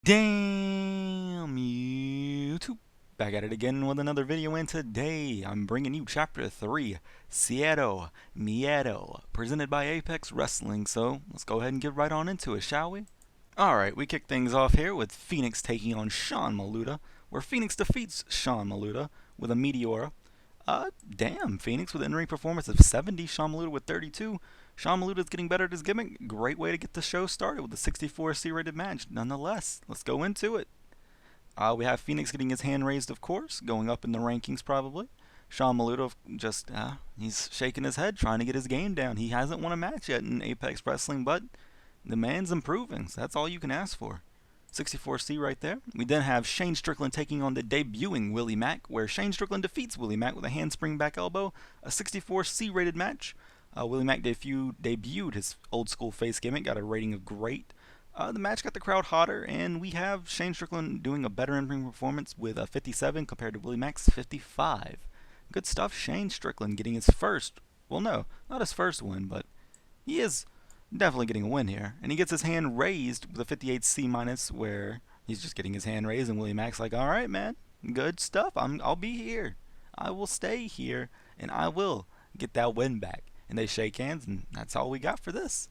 Damn YouTube! Back at it again with another video, and today I'm bringing you Chapter 3, Cero, Miedo, presented by Apex Wrestling. So let's go ahead and get right on into it, shall we? Alright, we kick things off here with Phoenix taking on Shawn Malouda, where Phoenix defeats Shawn Malouda with a Meteora. Damn, Phoenix with an in-ring performance of 70, Shawn Malouda with 32. Shawn Malouda's getting better at his gimmick. Great way to get the show started with a 64 C-rated match. Nonetheless, let's go into it. We have Phoenix getting his hand raised, of course, going up in the rankings probably. Shawn Malouda just, he's shaking his head, trying to get his game down. He hasn't won a match yet in Apex Wrestling, but the man's improving, so that's all you can ask for. 64C right there. We then have Shane Strickland taking on the debuting Willie Mack, where Shane Strickland defeats Willie Mack with a handspring back elbow, a 64C rated match. Willie Mack debuted his old school face gimmick, got a rating of great. The match got the crowd hotter, and we have Shane Strickland doing a better in-ring performance with a 57 compared to Willie Mack's 55. Good stuff. Shane Strickland getting his first, well, no, not his first win, but he is definitely getting a win here. And he gets his hand raised with a 58 C minus, where he's just getting his hand raised, and Willie Mack's like, alright, man, good stuff. I'll be here. I will stay here, and I will get that win back. And they shake hands, and that's all we got for this.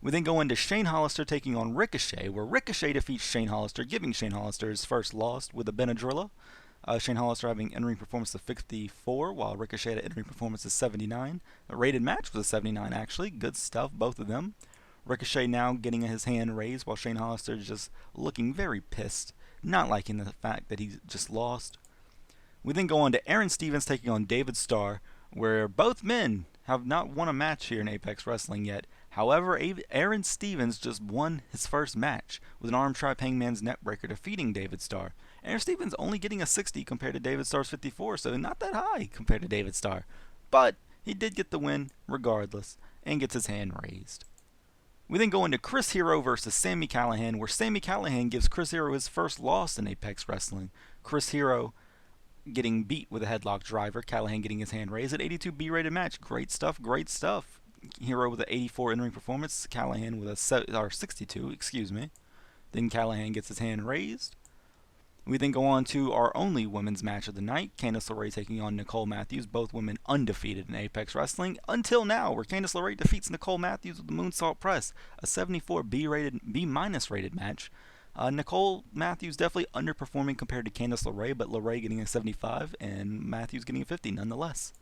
We then go into Shane Hollister taking on Ricochet, where Ricochet defeats Shane Hollister, giving Shane Hollister his first loss with a Benadrylla. Shane Hollister having in-ring performance of 54, while Ricochet had in-ring performance of 79. A rated match was a 79, actually. Good stuff, both of them. Ricochet now getting his hand raised, while Shane Hollister is just looking very pissed, not liking the fact that he just lost. We then go on to Aaron Stevens taking on David Starr, where both men have not won a match here in Apex Wrestling yet. However, Aaron Stevens just won his first match with an arm trap hangman's neckbreaker, defeating David Starr. Aaron Stevens only getting a 60 compared to David Starr's 54, so not that high compared to David Starr. But he did get the win regardless, and gets his hand raised. We then go into Chris Hero versus Sami Callihan, where Sami Callihan gives Chris Hero his first loss in Apex Wrestling. Chris Hero getting beat with a headlock driver, Callihan getting his hand raised. At 82 B-rated match. Great stuff, great stuff. Hero with an 84 in-ring performance, Callihan with a 62, excuse me. Then Callihan gets his hand raised. We then go on to our only women's match of the night, Candice LeRae taking on Nicole Matthews, both women undefeated in Apex Wrestling until now, where Candice LeRae defeats Nicole Matthews with the Moonsault Press, a 74 B-minus rated match. Nicole Matthews definitely underperforming compared to Candice LeRae, but LeRae getting a 75 and Matthews getting a 50 nonetheless.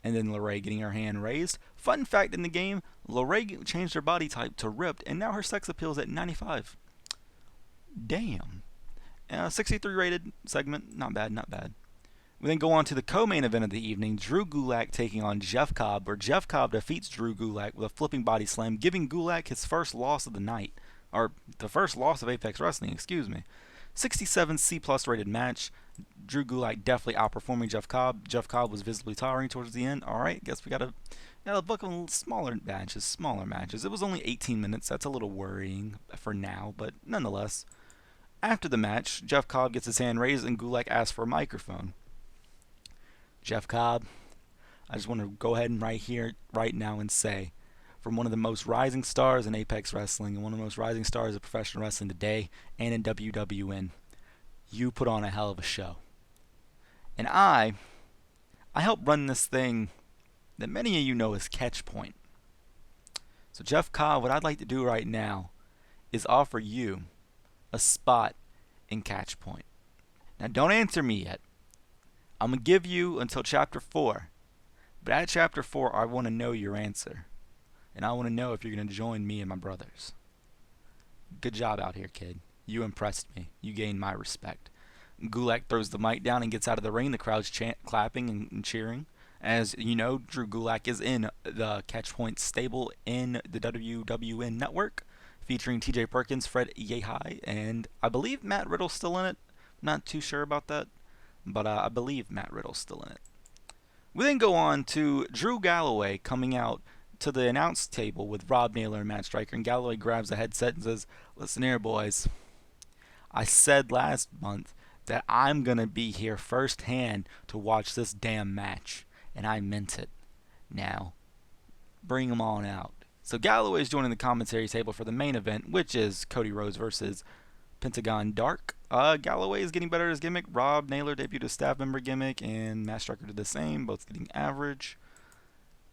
And then LeRae getting her hand raised. Fun fact in the game, LeRae changed her body type to ripped, and now her sex appeal is at 95. Damn. 63 rated segment, not bad, not bad. We then go on to the co-main event of the evening, Drew Gulak taking on Jeff Cobb, where Jeff Cobb defeats Drew Gulak with a flipping body slam, giving Gulak his first loss of the night. Or the first loss of Apex Wrestling, excuse me. 67 C+ rated match. Drew Gulak definitely outperforming Jeff Cobb. Jeff Cobb was visibly tiring towards the end. Alright, guess we gotta book on smaller matches. It was only 18 minutes, that's a little worrying for now, but nonetheless. After the match, Jeff Cobb gets his hand raised and Gulak asks for a microphone. Jeff Cobb, I just want to go ahead and right now and say, from one of the most rising stars in Apex Wrestling and one of the most rising stars of professional wrestling today and in WWN, you put on a hell of a show. And I help run this thing that many of you know as Catch Point. So Jeff Cobb, what I'd like to do right now is offer you a spot in Catch Point. Now don't answer me yet. I'm going to give you until Chapter 4. But at Chapter 4, I want to know your answer. And I want to know if you're going to join me and my brothers. Good job out here, kid. You impressed me. You gained my respect. Gulak throws the mic down and gets out of the ring. The crowd's clapping and cheering. As you know, Drew Gulak is in the Catch Point stable in the WWN network, featuring TJ Perkins, Fred Yehai, and I believe Matt Riddle's still in it. Not too sure about that, but I believe Matt Riddle's still in it. We then go on to Drew Galloway coming out to the announce table with Rob Naylor and Matt Striker, and Galloway grabs a headset and says, "Listen here, boys. I said last month that I'm going to be here firsthand to watch this damn match, and I meant it. Now, bring them on out." So Galloway is joining the commentary table for the main event, which is Cody Rhodes versus Pentagon Dark. Galloway is getting better at his gimmick. Rob Naylor debuted a staff member gimmick, and Matt Strickland did the same, both getting average.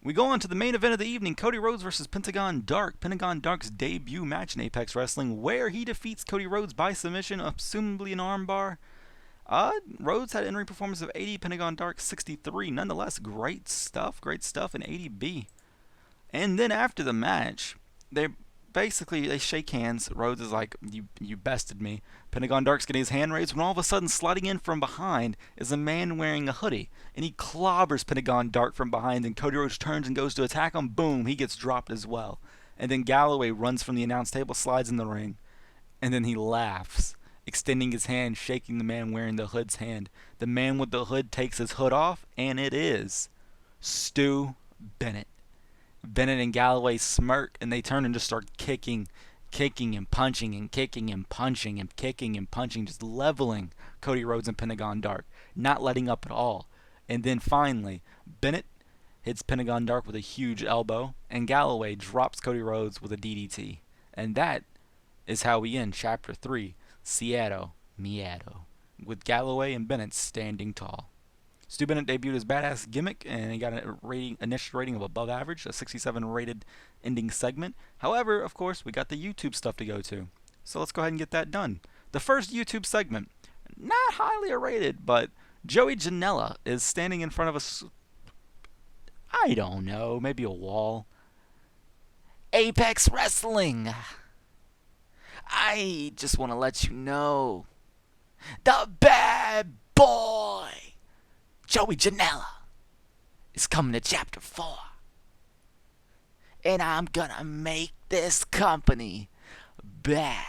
We go on to the main event of the evening, Cody Rhodes versus Pentagon Dark. Pentagon Dark's debut match in Apex Wrestling, where he defeats Cody Rhodes by submission, assumably an armbar. Rhodes had an in-ring performance of 80, Pentagon Dark 63. Nonetheless, great stuff in 80B. And then after the match, they shake hands. Rhodes is like, you bested me. Pentagon Dark's getting his hand raised when all of a sudden sliding in from behind is a man wearing a hoodie. And he clobbers Pentagon Dark from behind, and Cody Rhodes turns and goes to attack him. Boom, he gets dropped as well. And then Galloway runs from the announce table, slides in the ring, and then he laughs, extending his hand, shaking the man wearing the hood's hand. The man with the hood takes his hood off, and it is Stu Bennett. Bennett and Galloway smirk, and they turn and just start kicking and punching and kicking and punching and kicking and punching, just leveling Cody Rhodes and Pentagon Dark, not letting up at all. And then finally, Bennett hits Pentagon Dark with a huge elbow, and Galloway drops Cody Rhodes with a DDT. And that is how we end Chapter 3, Cero, Miedo, with Galloway and Bennett standing tall. Stu Bennett debuted his badass gimmick, and he got an initial rating of above average, a 67 rated ending segment. However, of course, we got the YouTube stuff to go to. So let's go ahead and get that done. The first YouTube segment, not highly rated, but Joey Janela is standing in front of I don't know, maybe a wall. Apex Wrestling! I just want to let you know, the bad boy, Joey Janela, is coming to Chapter 4. And I'm gonna make this company bad.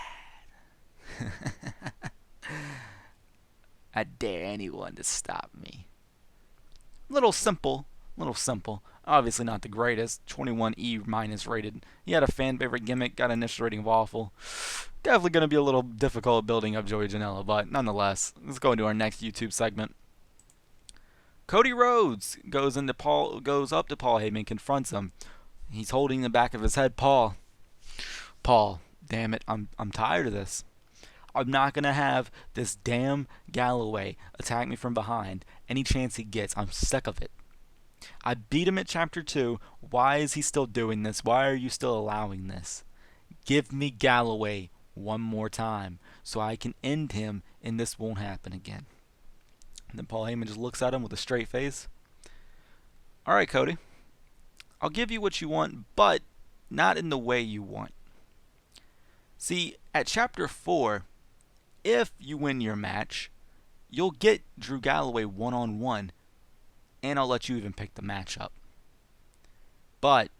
I dare anyone to stop me. Little simple. Obviously not the greatest. 21E minus rated. He had a fan favorite gimmick, got an initial rating of awful. Definitely going to be a little difficult building up Joey Janela, but nonetheless, let's go into our next YouTube segment. Cody Rhodes goes up to Paul Heyman, confronts him. He's holding the back of his head. Paul, damn it, I'm tired of this. I'm not going to have this damn Galloway attack me from behind any chance he gets. I'm sick of it. I beat him at Chapter 2. Why is he still doing this? Why are you still allowing this? Give me Galloway one more time so I can end him and this won't happen again. And then Paul Heyman just looks at him with a straight face. Alright, Cody. I'll give you what you want, but not in the way you want. See, at Chapter 4, if you win your match, you'll get Drew Galloway one-on-one, and I'll let you even pick the matchup. But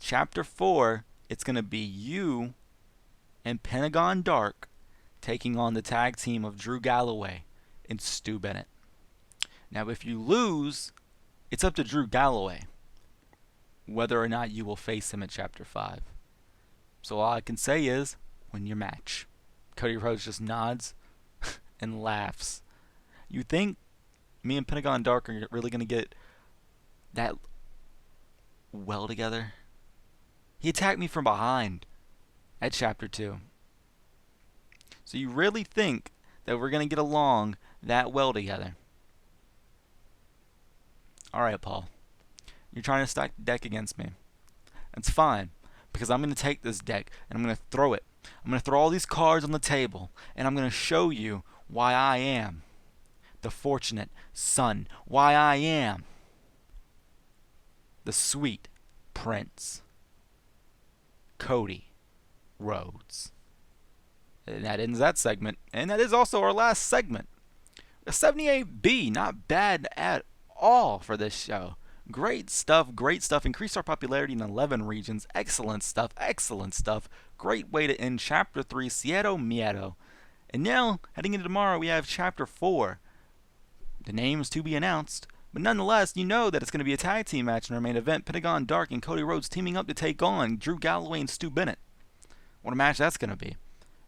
Chapter 4, it's going to be you and Pentagon Dark taking on the tag team of Drew Galloway and Stu Bennett. Now, if you lose, it's up to Drew Galloway whether or not you will face him at Chapter 5. So all I can say is, win your match. Cody Rhodes just nods and laughs. You think me and Pentagon Dark are really going to get that well together? He attacked me from behind at Chapter 2. So you really think that we're going to get along that well together? Alright, Paul. You're trying to stack the deck against me. That's fine, because I'm going to take this deck and I'm going to throw it. I'm going to throw all these cards on the table, and I'm going to show you why I am the fortunate son. Why I am the sweet prince, Cody Rhodes. And that ends that segment. And that is also our last segment. A 78B, not bad at all for this show. Great stuff. Increased our popularity in 11 regions. Excellent stuff. Great way to end Chapter 3, Cero Miedo. And now, heading into tomorrow, we have Chapter 4. The names to be announced. But nonetheless, you know that it's going to be a tag team match in our main event. Pentagon Dark and Cody Rhodes teaming up to take on Drew Galloway and Stu Bennett. What a match that's going to be.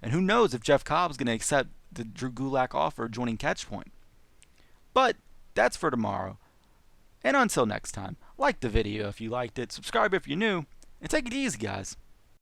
And who knows if Jeff Cobb is going to accept the Drew Gulak offer joining Catchpoint. But that's for tomorrow. And until next time, like the video if you liked it, subscribe if you're new, and take it easy, guys.